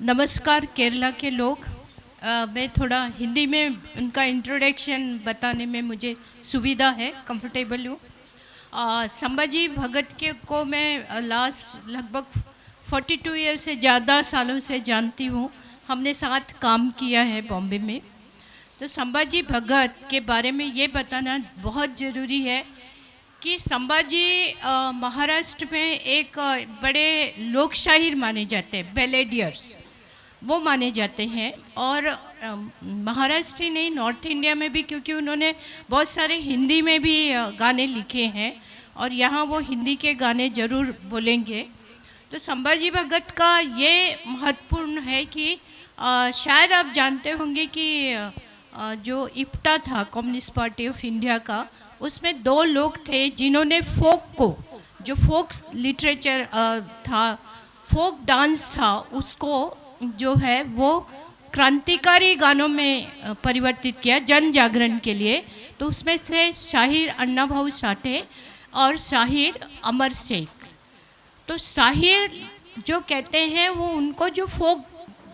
नमस्कार केरला के लोग। मैं थोड़ा हिंदी में उनका इंट्रोडक्शन बताने में मुझे सुविधा है, कंफर्टेबल हूँ। संभाजी भगत के को मैं लास्ट लगभग 42 ईयर से ज़्यादा सालों से जानती हूँ। हमने साथ काम किया है बॉम्बे में। तो संभाजी भगत के बारे में ये बताना बहुत ज़रूरी है कि संभाजी महाराष्ट्र में एक बड़े लोक शायर माने जाते हैं, बेलेडियर्स वो माने जाते हैं। और महाराष्ट्र ही नहीं, नॉर्थ इंडिया में भी, क्योंकि उन्होंने बहुत सारे हिंदी में भी गाने लिखे हैं और यहाँ वो हिंदी के गाने ज़रूर बोलेंगे। तो संभाजी भगत का ये महत्वपूर्ण है कि शायद आप जानते होंगे कि जो इप्टा था कम्युनिस्ट पार्टी ऑफ इंडिया का, उसमें दो लोग थे जिन्होंने फोक को, जो फोक लिटरेचर था, फोक डांस था, उसको जो है वो क्रांतिकारी गानों में परिवर्तित किया जन जागरण के लिए। तो उसमें थे शाहिर अन्ना भाऊ साठे और शाहिर अमर शेख। तो शाहिर जो कहते हैं वो उनको जो फोक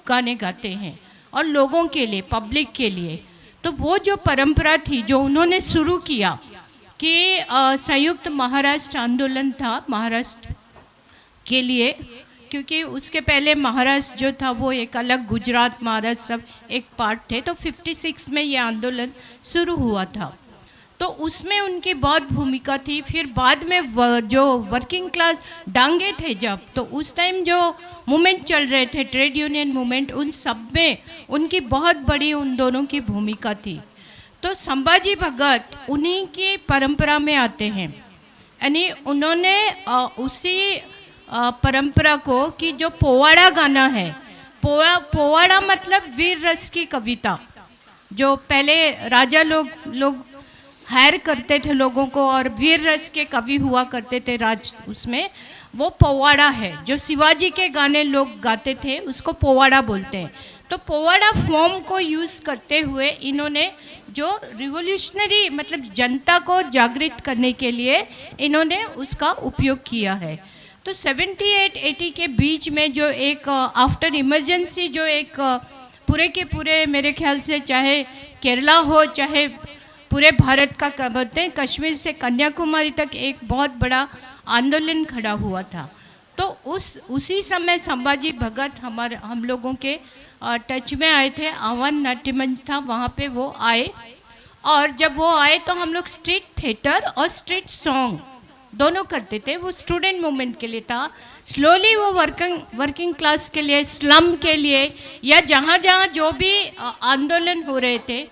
गाने गाते हैं और लोगों के लिए, पब्लिक के लिए। तो वो जो परंपरा थी जो उन्होंने शुरू किया कि संयुक्त महाराष्ट्र आंदोलन था महाराष्ट्र के लिए, क्योंकि उसके पहले महाराष्ट्र जो था वो एक अलग, गुजरात महाराष्ट्र सब एक पार्ट थे। तो 56 में ये आंदोलन शुरू हुआ था, तो उसमें उनकी बहुत भूमिका थी। फिर बाद में जो वर्किंग क्लास डांगे थे जब, तो उस टाइम जो मूवमेंट चल रहे थे, ट्रेड यूनियन मूवमेंट, उन सब में उनकी बहुत बड़ी उन दोनों की भूमिका थी। तो संभाजी भगत उन्हीं की परंपरा में आते हैं, यानी उन्होंने उसी परंपरा को कि जो पोवाड़ा गाना है, पोवाड़ा मतलब वीर रस की कविता, जो पहले राजा लोग हायर करते थे लोगों को और वीर रस के कवि हुआ करते थे राज, उसमें वो पोवाड़ा है। जो शिवाजी के गाने लोग गाते थे उसको पोवाड़ा बोलते हैं। तो पोवाड़ा फॉर्म को यूज़ करते हुए इन्होंने जो रिवोल्यूशनरी, मतलब जनता को जागृत करने के लिए इन्होंने उसका उपयोग किया है। तो 78-80 के बीच में जो एक आफ्टर इमरजेंसी, जो एक पूरे के पूरे मेरे ख्याल से, चाहे केरला हो चाहे पूरे भारत का बोलते हैं, कश्मीर से कन्याकुमारी तक एक बहुत बड़ा आंदोलन खड़ा हुआ था। तो उसी समय संभाजी भगत हम लोगों के टच में आए थे। आह्वान नाट्य मंच था, वहाँ पे वो आए, और जब वो आए तो हम लोग स्ट्रीट थिएटर और स्ट्रीट सॉन्ग दोनों करते थे। वो स्टूडेंट मूवमेंट के लिए था, स्लोली वो वर्किंग क्लास के लिए, स्लम के लिए, या जहाँ जहाँ जो भी आंदोलन हो रहे थे,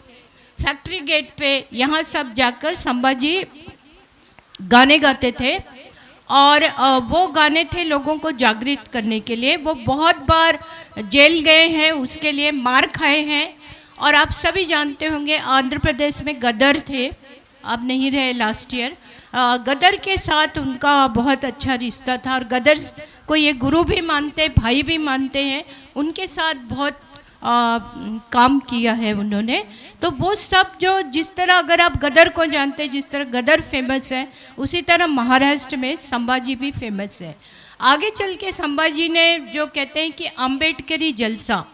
फैक्ट्री गेट पे, यहाँ सब जाकर संभाजी गाने गाते थे। और वो गाने थे लोगों को जागृत करने के लिए। वो बहुत बार जेल गए हैं, उसके लिए मार खाए हैं। और आप सभी जानते होंगे आंध्र प्रदेश में गदर थे, अब नहीं रहे लास्ट ईयर। गदर के साथ उनका बहुत अच्छा रिश्ता था और गदर को ये गुरु भी मानते, भाई भी मानते हैं। उनके साथ बहुत काम किया है उन्होंने। तो वो सब जो, जिस तरह अगर आप गदर को जानते हैं, जिस तरह गदर फेमस है, उसी तरह महाराष्ट्र में संभाजी भी फेमस है। आगे चल के संभाजी ने जो कहते हैं कि अम्बेडकरी जलसा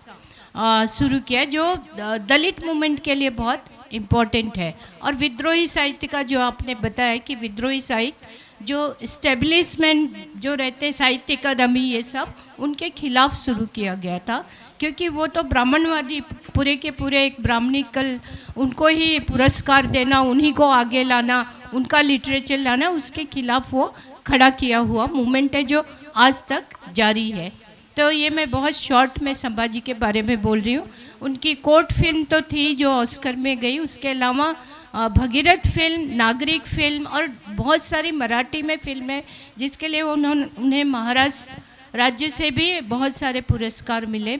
शुरू किया, जो दलित मूवमेंट के लिए बहुत इम्पोर्टेंट है। और विद्रोही साहित्य का जो आपने बताया कि विद्रोही साहित्य, जो स्टेब्लिशमेंट जो रहते, साहित्य अकादमी, ये सब उनके खिलाफ शुरू किया गया था, क्योंकि वो तो ब्राह्मणवादी, पूरे के पूरे एक ब्राह्मणिकल, उनको ही पुरस्कार देना, उन्हीं को आगे लाना, उनका लिटरेचर लाना, उसके खिलाफ वो खड़ा किया हुआ मूवमेंट है जो आज तक जारी है। तो ये मैं बहुत शॉर्ट में संभाजी के बारे में बोल रही हूँ। उनकी कोर्ट फिल्म तो थी जो ऑस्कर में गई, उसके अलावा भगीरथ फिल्म, नागरिक फिल्म और बहुत सारी मराठी में फिल्में, जिसके लिए उन्हें महाराष्ट्र राज्य से भी बहुत सारे पुरस्कार मिले।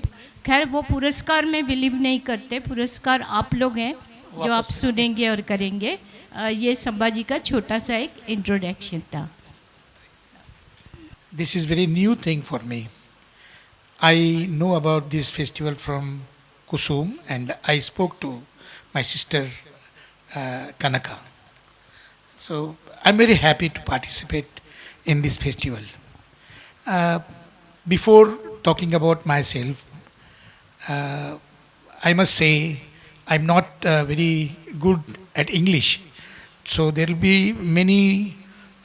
खैर वो पुरस्कार में बिलीव नहीं करते, पुरस्कार आप लोग हैं जो आप सुनेंगे और करेंगे। ये संभाजी का छोटा सा एक इंट्रोडक्शन था। This is very new thing for me. I know about this festival from Kusum and I spoke to my sister Kanaka. So I'm very happy to participate in this festival. Before talking about myself, I must say I'm not very good at English. So there will be many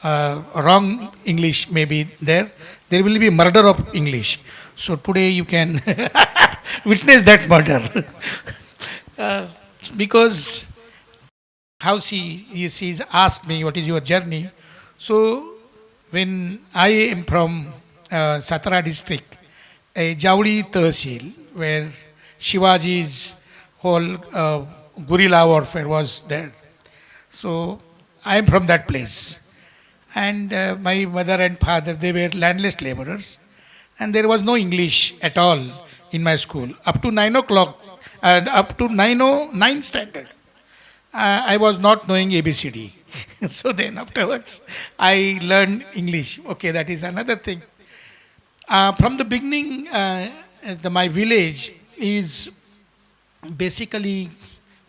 wrong English maybe there. There will be murder of English. So today you can witness that murder. uh, because how she's asked me what is your journey. So when I am from Satara district, a Jauri Tehsil, where Shivaji's whole guerrilla warfare was there. So I am from that place. And my mother and father, they were landless laborers. And there was no English at all in my school. Up to 9 o'clock, and up to 9 standard, I was not knowing ABCD. So then afterwards, I learned English. Okay, that is another thing. From the beginning, my village is basically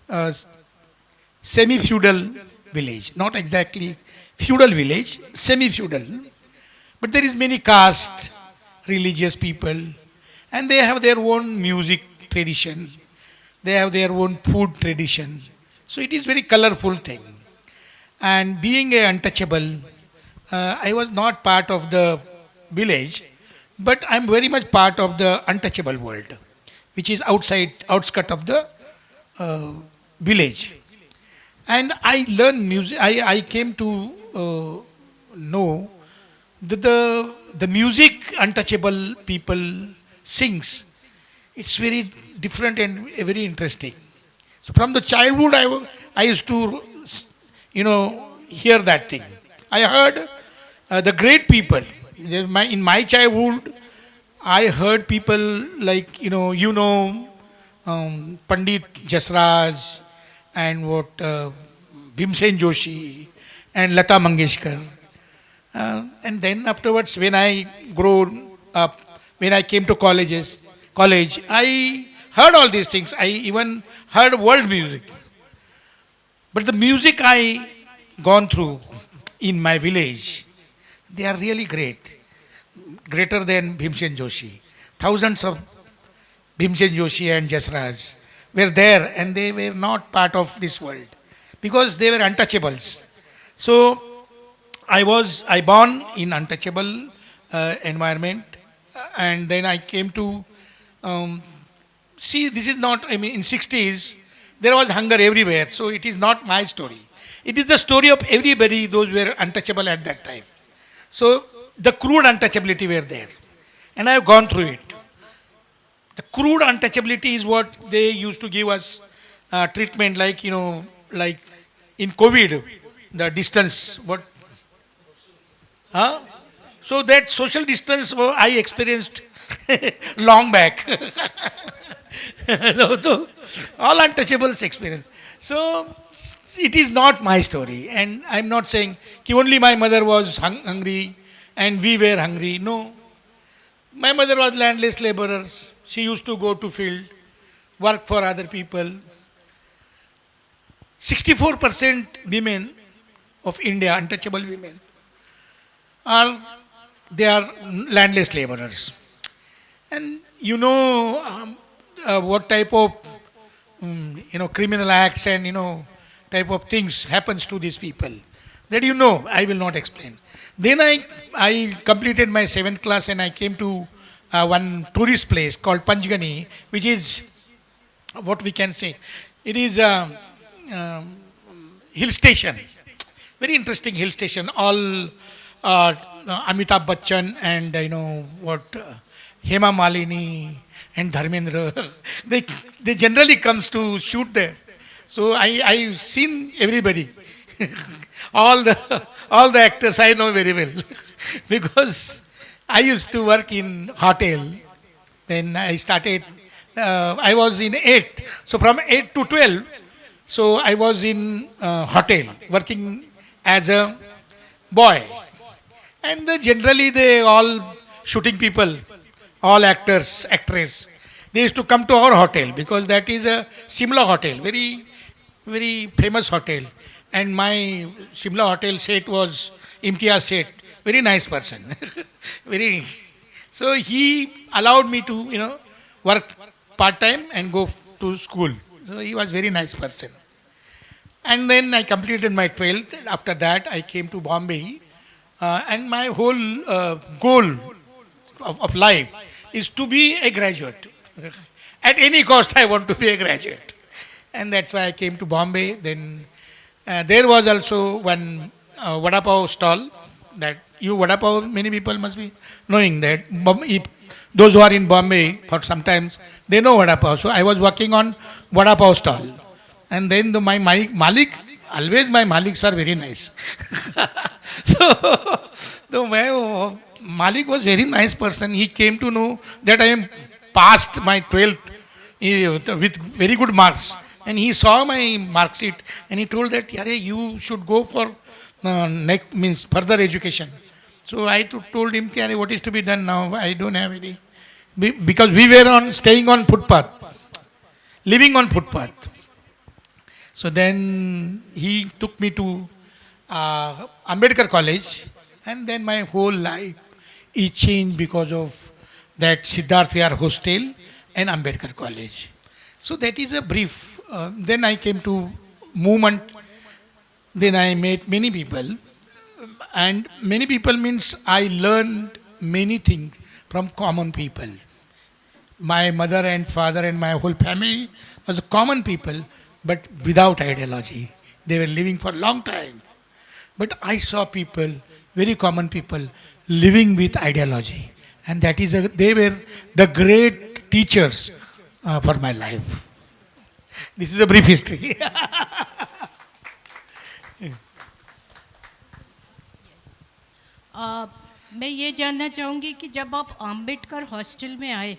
a semi-feudal village, not exactly feudal village, semi-feudal. But there is many caste, religious people, and they have their own music tradition. They have their own food tradition. So it is very colorful thing. And being a untouchable, I was not part of the village, but I'm very much part of the untouchable world, which is outskirt of the village. And I learned music. I came to know that the music untouchable people sings. It's very different and very interesting. So from the childhood, I used to, hear that thing. I heard the great people. In my childhood, I heard people like, Pandit Jasraj and Bhimsen Joshi and Lata Mangeshkar. And then afterwards, when I grown up, when I came to college, I heard all these things. I even heard world music. But the music I gone through in my village, they are really great. Greater than Bhimsen Joshi. Thousands of Bhimsen Joshi and Jasraj were there and they were not part of this world because they were untouchables. So I born in untouchable environment and then I came to see this is not, in 60s there was hunger everywhere. So it is not my story. It is the story of everybody, those were untouchable at that time. So the crude untouchability were there. And I have gone through it. The crude untouchability is what they used to give us treatment like, like in COVID, the distance, huh? So that social distance I experienced long back. So all untouchables experience. So it is not my story. And I'm not saying only my mother was hungry and we were hungry. No. My mother was landless laborers. She used to go to field, work for other people. 64% women of India, untouchable women, they are landless laborers. And what type of criminal acts and type of things happens to these people. That I will not explain. Then I completed my 7th class and I came to one tourist place called Panchgani, which is what we can say. It is a hill station, very interesting hill station. All Amitabh Bachchan and Hema Malini and Dharmendra, they generally comes to shoot there. So I've seen everybody, all the actors I know very well because I used to work in hotel. When I started, I was in 8. So from 8 to 12, so I was in hotel working as a boy. And generally they all shooting people, all actors, actresses. They used to come to our hotel because that is a Simla hotel, very, very famous hotel. And my Simla hotel set was Imtiaz Seth, very nice person. So he allowed me to, work part-time and go to school. So he was very nice person. And then I completed my 12th. After that, I came to Bombay. And my whole goal of life is to be a graduate. At any cost, I want to be a graduate. And that's why I came to Bombay. Then there was also one vada pav stall. That you vada pav, many people must be knowing that. Those who are in Bombay for sometimes, they know vada pav. So I was working on vada pav stall. And then my Malik, always my Maliks are very nice. So Malik was very nice person. He came to know that I am passed my 12th with very good marks. And he saw my mark sheet and he told that, Yare, you should go for means further education. So I told him, Yare, what is to be done now? I don't have any. Because we were staying on footpath, living on footpath. So then he took me to Ambedkar College, and then my whole life is changed because of that Siddharth Vihar Hostel and Ambedkar College. So that is a brief. Then I came to movement. Then I met many people, and many people means I learned many things from common people. My mother and father and my whole family was common people, but without ideology. They were living for a long time. But I saw people, very common people, living with ideology. And that is, they were the great teachers for my life. This is a brief history. मैं ये जानना चाहूँगी कि जब आप Ambedkar hostel में आए,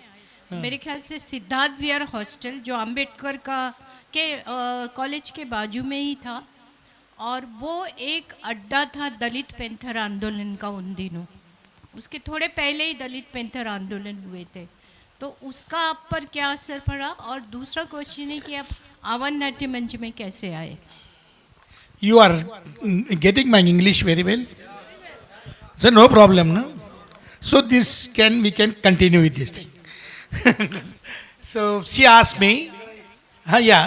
मेरे ख्याल से सिद्धार्थ विहार हॉस्टल जो अंबेडकर का के कॉलेज के बाजू में ही था, और वो एक अड्डा था दलित पैंथर आंदोलन का उन दिनों. उसके थोड़े पहले ही दलित पैंथर आंदोलन हुए थे, तो उसका आप पर क्या असर पड़ा? और दूसरा क्वेश्चन है कि आप आवन नाट्य मंच में कैसे आए? You are getting my English very well? So no problem, no? So we can continue with this thing. So she asked me,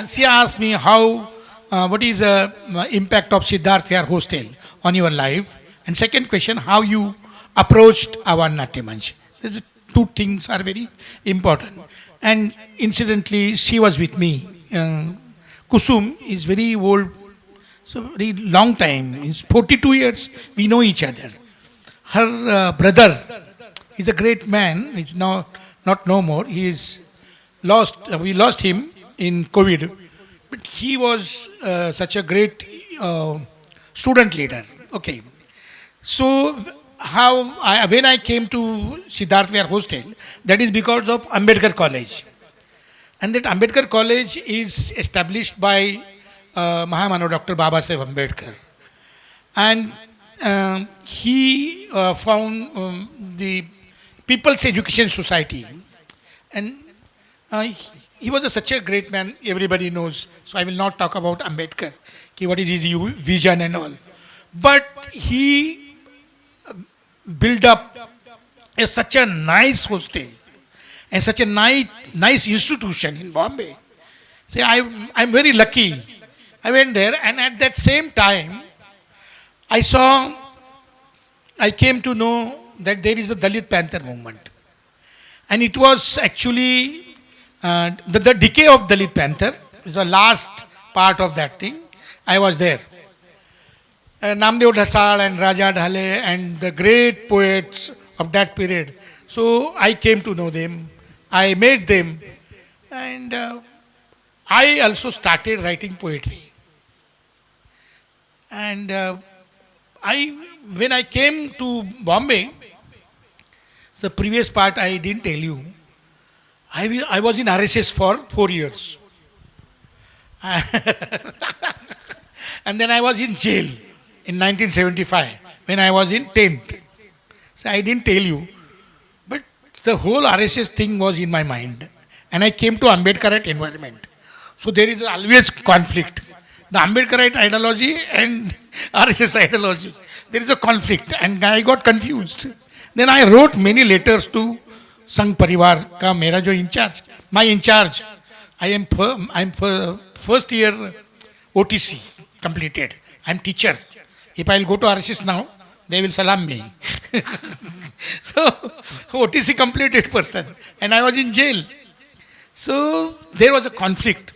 she asked me what is the impact of Siddharth Vihar Hostel on your life? And second question, how you approached Avan Natya Manch. These two things are very important. And incidentally, she was with me. Kusum is very old, so very long time. It's 42 years we know each other. Her brother is a great man. It's now not no more. He is lost. We lost him in COVID. But he was such a great student leader. Okay. So when I came to Siddharth Vihar Hostel, that is because of Ambedkar College. And that Ambedkar College is established by Mahamano Dr. Babasaheb Ambedkar. And he found the People's Education Society. And he was such a great man, everybody knows. So I will not talk about Ambedkar, what is his vision and all. But he built up such a nice hostel and such a nice institution in Bombay. See, I'm very lucky. I went there, and at that same time, I came to know that there is a Dalit Panther movement. And it was actually the decay of Dalit Panther, is the last part of that thing. I was there. Namdev Dhasal and Raja Dhale and the great poets of that period. So I came to know them. I met them. And I also started writing poetry. And when I came to Bombay, the previous part I didn't tell you, I was in RSS for 4 years. And then I was in jail in 1975 when I was in 10th. So I didn't tell you. But the whole RSS thing was in my mind. And I came to Ambedkarite environment. So there is always conflict. The Ambedkarite ideology and RSS ideology. There is a conflict and I got confused. Then I wrote many letters to संघ परिवार का मेरा जो incharge, my incharge, I am first year OTC completed. I am teacher. If I'll go to RSS now, they will salam me. So OTC completed person, and I was in jail. So there was a conflict,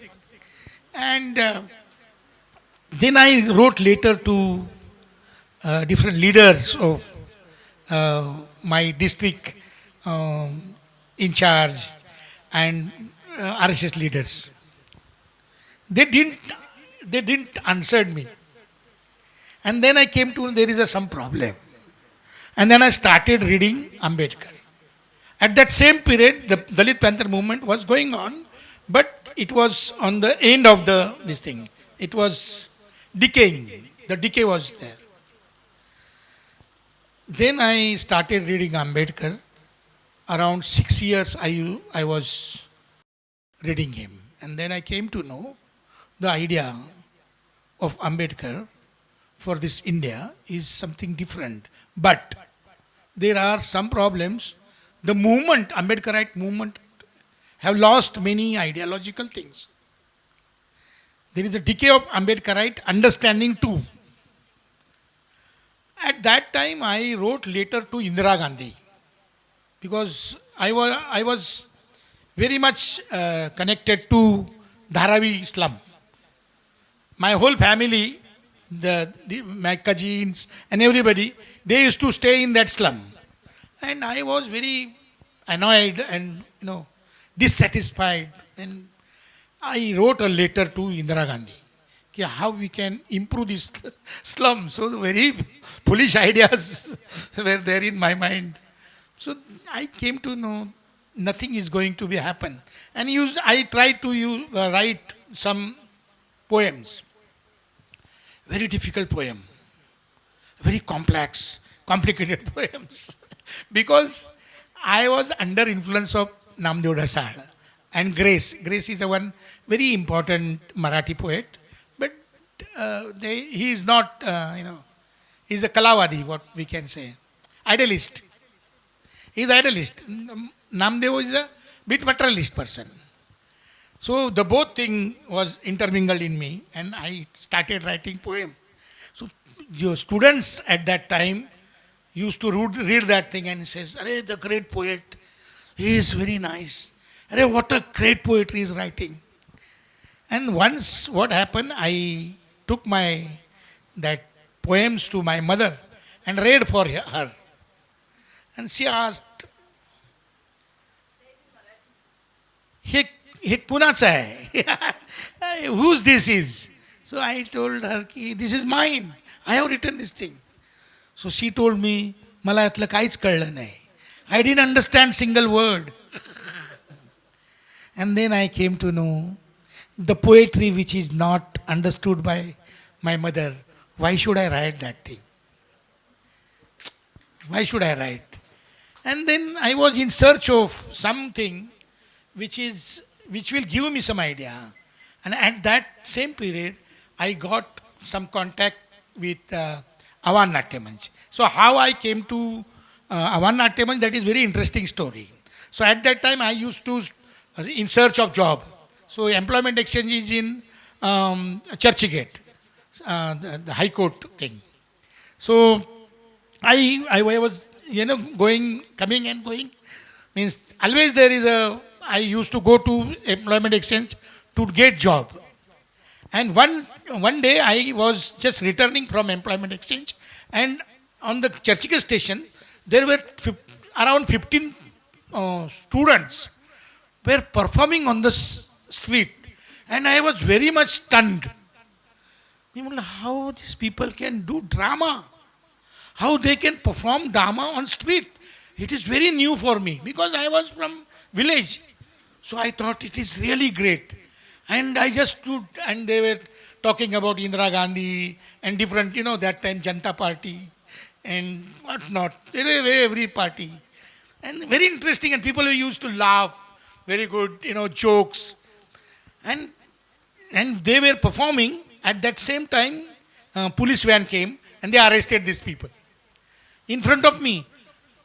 and then I wrote later to different leaders of my district in charge and RSS leaders. They didn't answer me. And then I came to there is some problem. And then I started reading Ambedkar. At that same period, the Dalit Panther movement was going on, but it was on the end of this thing. It was decaying. The decay was there. Then I started reading Ambedkar. Around 6 years I was reading him. And then I came to know the idea of Ambedkar for this India is something different. But there are some problems. The movement, Ambedkarite movement, have lost many ideological things. There is a decay of Ambedkarite understanding too. At that time, I wrote letter to Indira Gandhi because I was very much connected to Dharavi slum. My whole family, my cousins and everybody, they used to stay in that slum. And I was very annoyed and dissatisfied. And I wrote a letter to Indira Gandhi. How we can improve this slum. So very foolish ideas were there in my mind. So I came to know nothing is going to be happen. And I tried to write some poems. Very difficult poem. Very complex, complicated poems. Because I was under influence of Namdev Dhasal and Grace. Grace is one very important Marathi poet. But he is not, he is a Kalavadi, what we can say. Idealist. He is idealist. Namdev is a bit materialist person. So the both thing was intermingled in me and I started writing poem. So your students at that time used to read that thing and says, "Arey, the great poet, he is very nice. Arey, what a great poetry he is writing." And once what happened, I took that poems to my mother and read for her. And she asked, "हे कुणाचा आहे? Whose this is?" So I told her, "This is mine. I have written this thing." So she told me, "मला यातलं काहीच कळलं नाही. I didn't understand single word." And then I came to know the poetry which is not understood by my mother. Why should I write that thing? Why should I write? And then I was in search of something which will give me some idea. And at that same period, I got some contact with Avan Natya Manch. So how I came to Avan Natya Manch, that is very interesting story. So at that time, I used to in search of job. So employment exchange is in Churchgate, the High Court thing. So I was coming and going. Means always there is I used to go to employment exchange to get job. And one day I was just returning from employment exchange, and on the Churchgate station there were around 15 students were performing on the street, and I was very much stunned. How these people can do drama? How they can perform drama on street? It is very new for me because I was from village. So I thought it is really great. And I just stood and they were talking about Indira Gandhi and different, that time Janata Party and what not. There were every party. And very interesting, and people used to laugh, very good, jokes. And they were performing. At that same time, police van came and they arrested these people in front of me.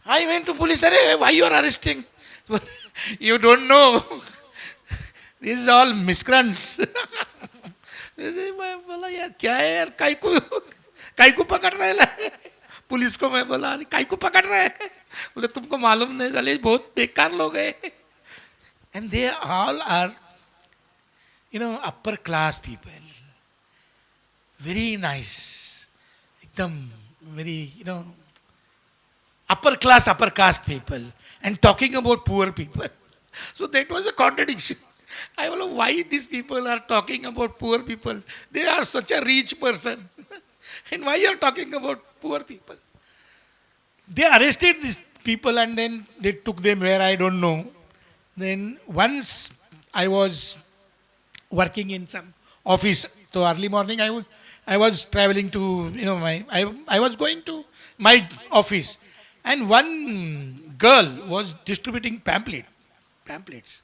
I went to police, "Why you are arresting?" You don't know. This is all miscreants. मैं बोला यार क्या है यार, काय को पकड़ रहे है पुलिस को. मैं बोला अरे काय को पकड़ रहे हैं. बोले तुमको मालूम नहीं चले बहुत बेकार लोग हैं. And they all are, upper class people. Very nice. Ekdam, very, upper caste people. And talking about poor people. So that was a contradiction. I don't know why these people are talking about poor people. They are such a rich person. And why you are talking about poor people? They arrested these people and then they took them where I don't know. Then once I was working in some office, so early morning I was traveling to, I was going to my office, and one girl was distributing pamphlets.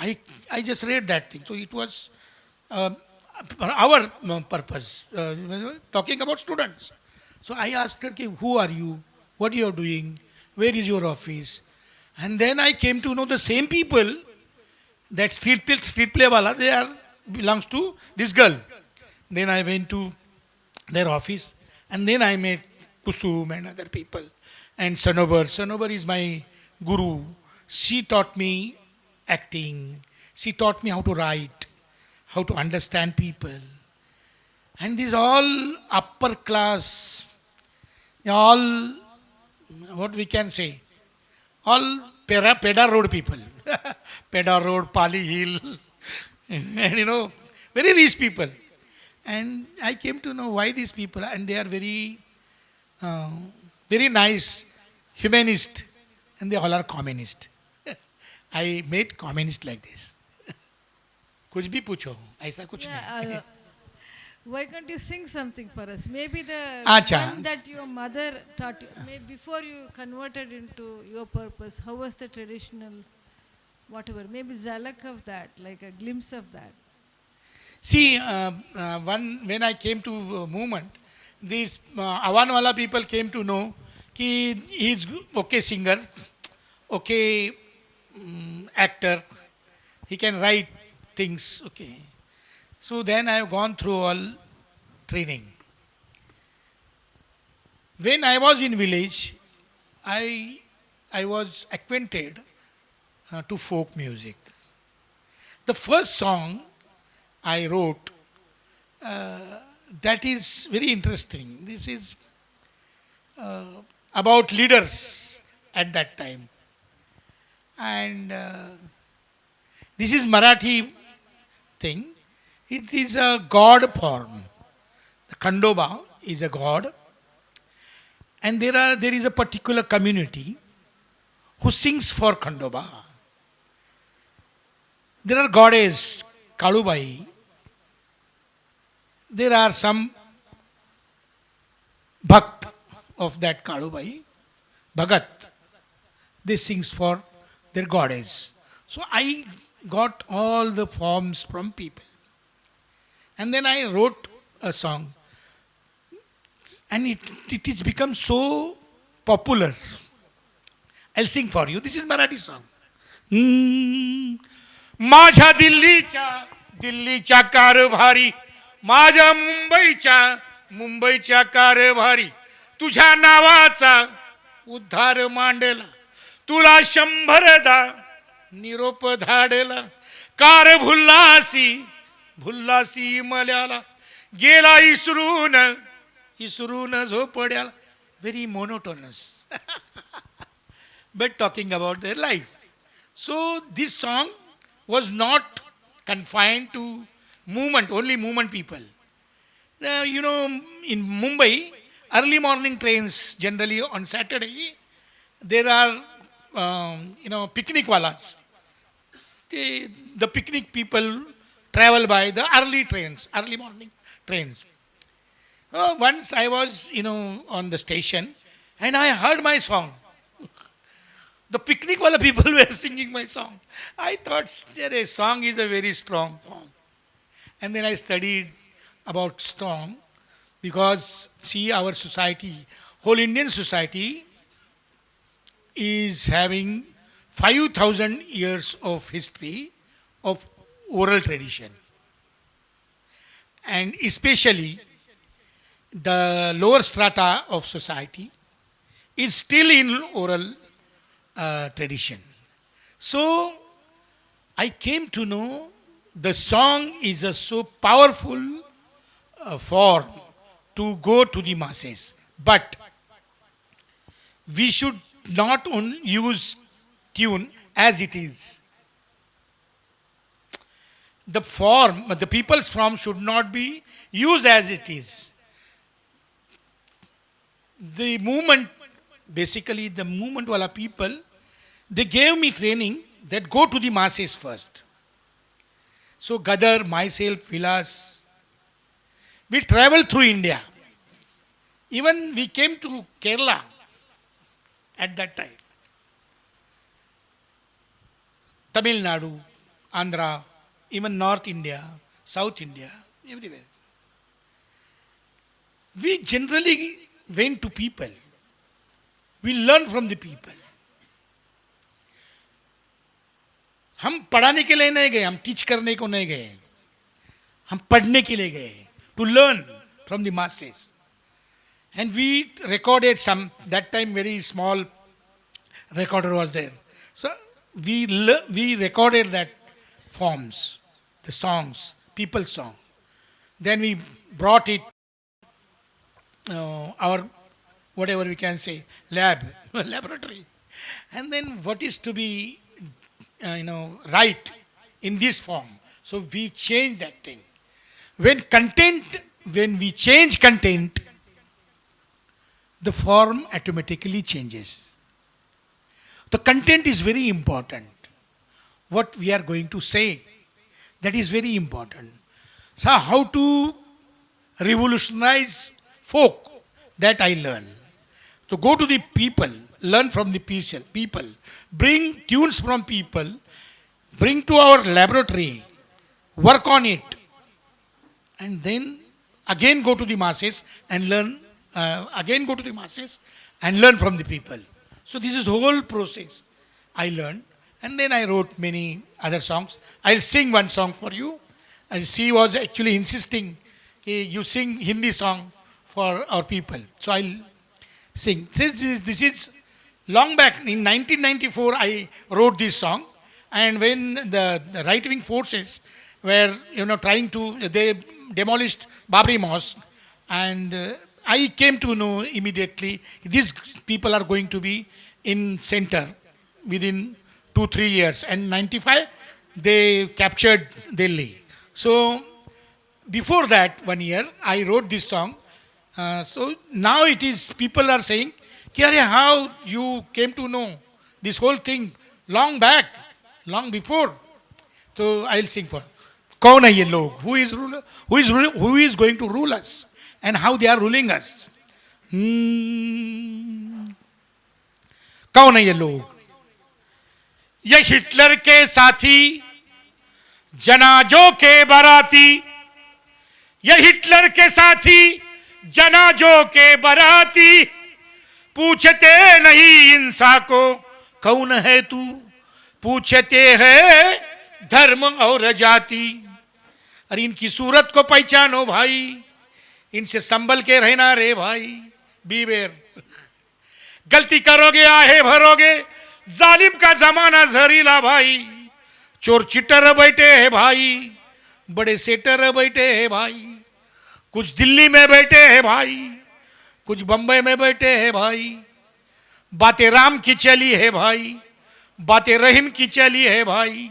I just read that thing. So it was our purpose, talking about students. So I asked her, "Ki, who are you? What you are doing? Where is your office?" And then I came to know the same people, that street play wala, they are belongs to this girl. Then I went to their office, and then I met Kusum and other people. And Sanobar. Sanobar is my guru. She taught me acting. She taught me how to write, how to understand people. And these all upper class, all, what we can say, all Peda Road people. Peda Road, Pali Hill, and very rich people. And I came to know why these people, and they are very, very nice, humanist, and they all are communist. I made communist like this. कुछ भी पूछो, ऐसा कुछ नहीं. Why can't you sing something for us? Maybe the Acha. one that your mother taught you, maybe before you converted into your purpose, how was the traditional, whatever? Maybe zalak of that, like a glimpse of that. See, when I came to movement, these Awanwala people came to know कि he is okay singer, okay actor, he can write things, okay. So then I have gone through all training. When I was in village, I was acquainted to folk music. The first song I wrote, that is very interesting. This is about leaders at that time. And this is Marathi thing. It is a god form. The Khandoba is a god. And there is a particular community who sings for Khandoba. There are goddess, Kalubai. There are some Bhakt of that Kalubai, Bhagat. They sings for their goddess. So I got all the forms from people. And then I wrote a song. And it has become so popular. I'll sing for you. This is Marathi song. माझ्या दिल्लीच्या कारभारी, माझ्या मुंबईच्या कारभारी, तुझ्या नावाचा उद्धार मांडला, तुला 100दा निरोप धाडला, कार भुल्लासी मल्याला, गेला इसरून झोपड्याला. Very monotonous. But talking about their life. So this song was not confined to movement, only movement people. In Mumbai, early morning trains, generally on Saturday, there are, picnic walas. The picnic people travel by the early morning trains. Once I was, on the station, and I heard my song. The picnic wala people were singing my song. I thought a song is a very strong form. And then I studied about song, because see, our society, whole Indian society is having 5,000 years of history of oral tradition, and especially the lower strata of society is still in oral tradition. So I came to know the song is a so powerful form to go to the masses, but we should not only use tune as it is. The form, the people's form should not be used as it is. The movement, basically the movement wala people, they gave me training that go to the masses first. So Gadar, myself, Vilas, we traveled through India. Even we came to Kerala at that time. Tamil Nadu, Andhra, even North India, South India, everywhere. We generally went to people. We learn from the people. हम पढ़ाने के लिए नहीं गए, हम teach करने को नहीं गए, हम पढ़ने के लिए गए, to learn from the masses. And we recorded some, that time very small recorder was there. So we recorded that forms, the songs, people's song. Then we brought it, our, whatever we can say, laboratory. And then what is to be, right in this form. So we change that thing. When we change content, the form automatically changes. The content is very important. What we are going to say, that is very important. So how to revolutionize folk, that I learn. So go to the people, learn from the people, bring tunes from people, bring to our laboratory, work on it, and then again go to the masses and learn, from the people. So this is whole process I learned, and then I wrote many other songs. I'll sing one song for you. And she was actually insisting, you sing Hindi song for our people. So I'll sing. This is long back, in 1994 I wrote this song, and when the right-wing forces were trying to, they demolished Babri Mosque, and I came to know immediately these people are going to be in center within 2-3 years, and 95 they captured Delhi. So before that 1 year I wrote this song. So now it is, people are saying, how you came to know this whole thing long back, long before. So I'll sing for Kaun hai ye log? Who is going to rule us and how they are ruling us? Kaun hai ye log? ये Hitler के साथी, जनाजों के बाराती, ये Hitler के साथी, जनाजों के बाराती, पूछते नहीं इंसान को कौन है तू, पूछते हैं धर्म और जाति। अरे इनकी सूरत को पहचानो भाई, इनसे संभल के रहना रे भाई, बीवेर। गलती करोगे आहे भरोगे, जालिम का जमाना जहरीला भाई। चोर चिटर बैठे हैं भाई, बड़े सेटर बैठे हैं भाई, कुछ दिल्ली में बैठे हैं भाई, कुछ बंबई में बैठे हैं भाई। बातें राम की चली है भाई, बातें रहीम की चली है भाई,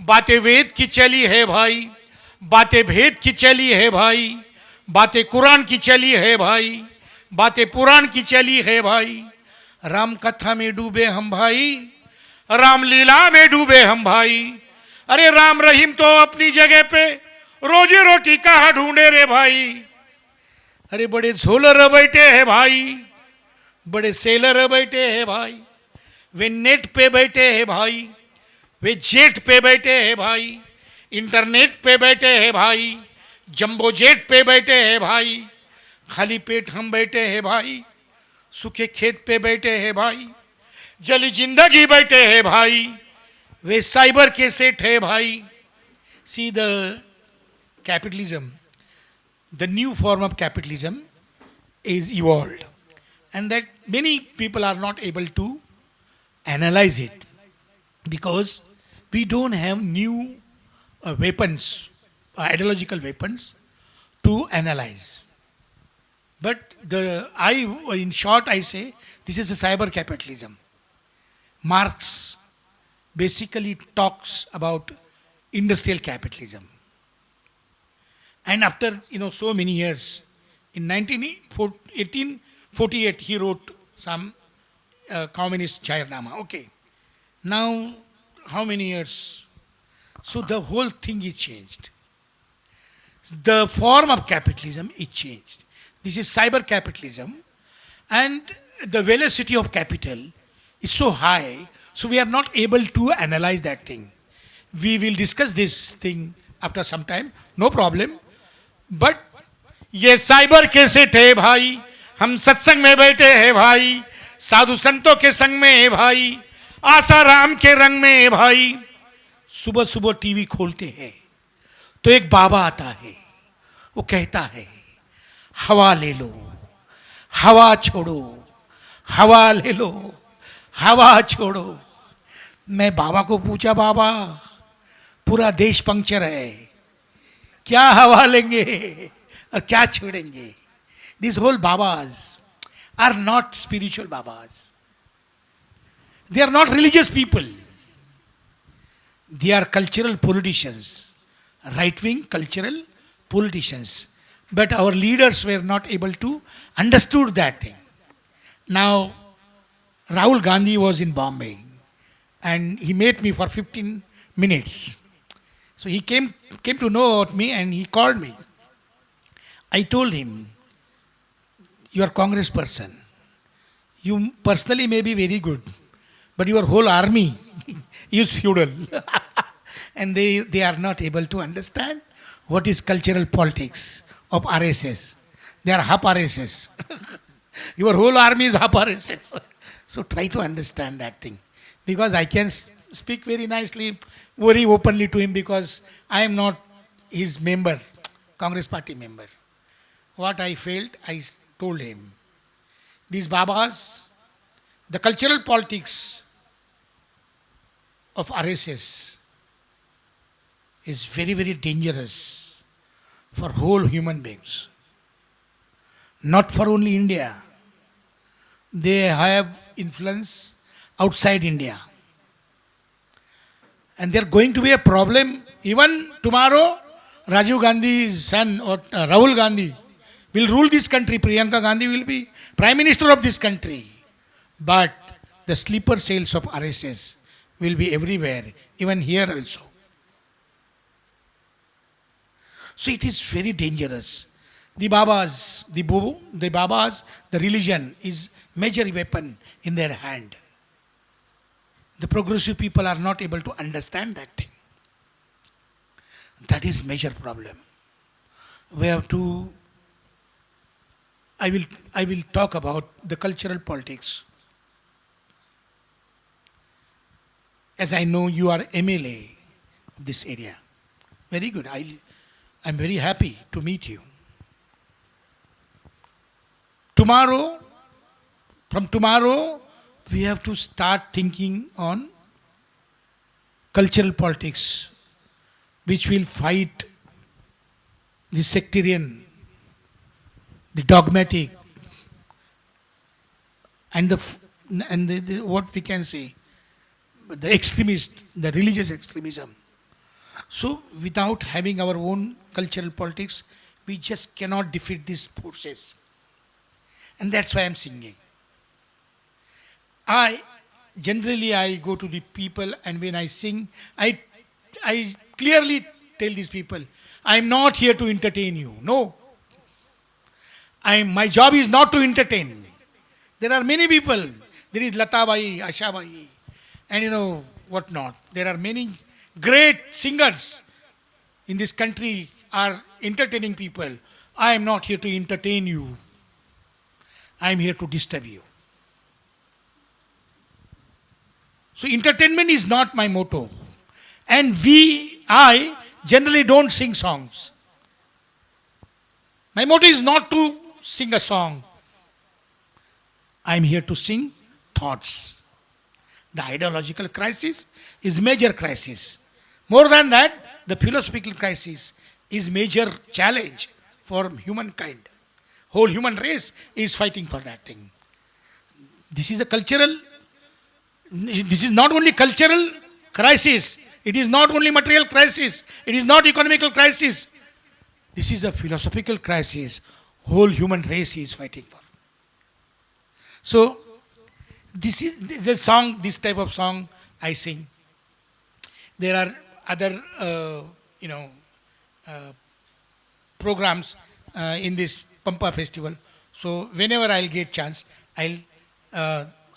बातें वेद की चली है भाई, बातें भेद की चली है भाई, बातें कुरान की चली है भाई, बातें पुराण की चली है भाई। राम कथा में डूबे हम भाई, राम लीला में डूबे हम भाई। अरे राम रहीम तो अपनी जगह पे रोजी रोटी कहाँ ढूंढे रे भाई। अरे बड़े झोलर बैठे हैं भाई, बड़े सेलर बैठे हैं भाई, वे नेट पे बैठे हैं भाई, वे जेट पे बैठे हैं भाई, इंटरनेट पे बैठे हैं भाई, जंबो जेट पे बैठे हैं भाई। खाली पेट हम बैठे हैं भाई, सूखे खेत पे बैठे हैं भाई, जली जिंदगी बैठे है भाई, वे साइबर के सेठ है भाई. See the capitalism, the new form of capitalism is evolved, and that many people are not able to analyze it because we don't have new weapons, ideological weapons to analyze. But in short, I say this is a cyber capitalism. Marx basically talks about industrial capitalism. And after so many years, in 1848 he wrote some communist Chairnama. Okay, now how many years? So the whole thing is changed. The form of capitalism is changed. This is cyber capitalism, and the velocity of capital is so high, so we are not able to analyze that thing. We will discuss this thing after some time, no problem. But ये cyber कैसे थे भाई, हम सत्संग में बैठे हैं भाई, साधु संतों के संग में है भाई, आसाराम के रंग में है भाई. सुबह सुबह टीवी खोलते हैं तो एक बाबा आता है, वो कहता है हवा ले लो, हवा छोड़ो, हवा ले लो, हवा छोड़ो. मैं बाबा को पूछा, बाबा पूरा देश पंक्चर है, क्या हवा लेंगे और क्या छोड़ेंगे? These whole babas are not spiritual babas. They are not religious people. They are cultural politicians, right-wing cultural politicians. But our leaders were not able to understood that thing. Now, Rahul Gandhi was in Bombay and he met me for 15 minutes. So he came to know about me and he called me. I told him, you are Congress person. You personally may be very good, but your whole army is feudal. And they are not able to understand what is cultural politics of RSS. They are half RSS. Your whole army is half RSS. So try to understand that thing. Because I can speak very nicely, very openly to him because I am not his member, Congress party member. What I felt, I told him. These Babas, the cultural politics of RSS is very, very dangerous for whole human beings. Not for only India. They have influence outside India. And there going to be a problem. Even tomorrow, Rajiv Gandhi's son or Rahul Gandhi will rule this country. Priyanka Gandhi will be Prime Minister of this country. But the sleeper cells of RSS will be everywhere, even here also. So it is very dangerous. The Babas, the religion is major weapon in their hand. The progressive people are not able to understand that thing. That is major problem. We have to, I will talk about the cultural politics. As I know you are MLA of this area. Very good. I'm very happy to meet you. From tomorrow, we have to start thinking on cultural politics, which will fight the sectarian, the dogmatic, and the what we can say, the extremist, the religious extremism. So, without having our own cultural politics, we just cannot defeat these forces. And that's why I'm singing. I go to the people, and when I sing, I clearly tell these people, I'm not here to entertain you. No. My job is not to entertain. There are many people. There is Lata Bai, Asha Bai, and what not. There are many great singers in this country are entertaining people. I am not here to entertain you. I am here to disturb you. So entertainment is not my motto. And I generally don't sing songs. My motto is not to sing a song. I'm here to sing thoughts. The ideological crisis is major crisis. More than that, the philosophical crisis is major challenge for humankind. Whole human race is fighting for that thing. This is a cultural, this is not only cultural crisis, it is not only material crisis, it is not economical crisis. This is a philosophical crisis whole human race is fighting for. So, this is the song, this type of song I sing. There are other, programs in this Pampa festival. So, whenever I'll get chance, I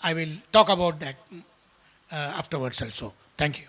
will talk about that afterwards also. Thank you.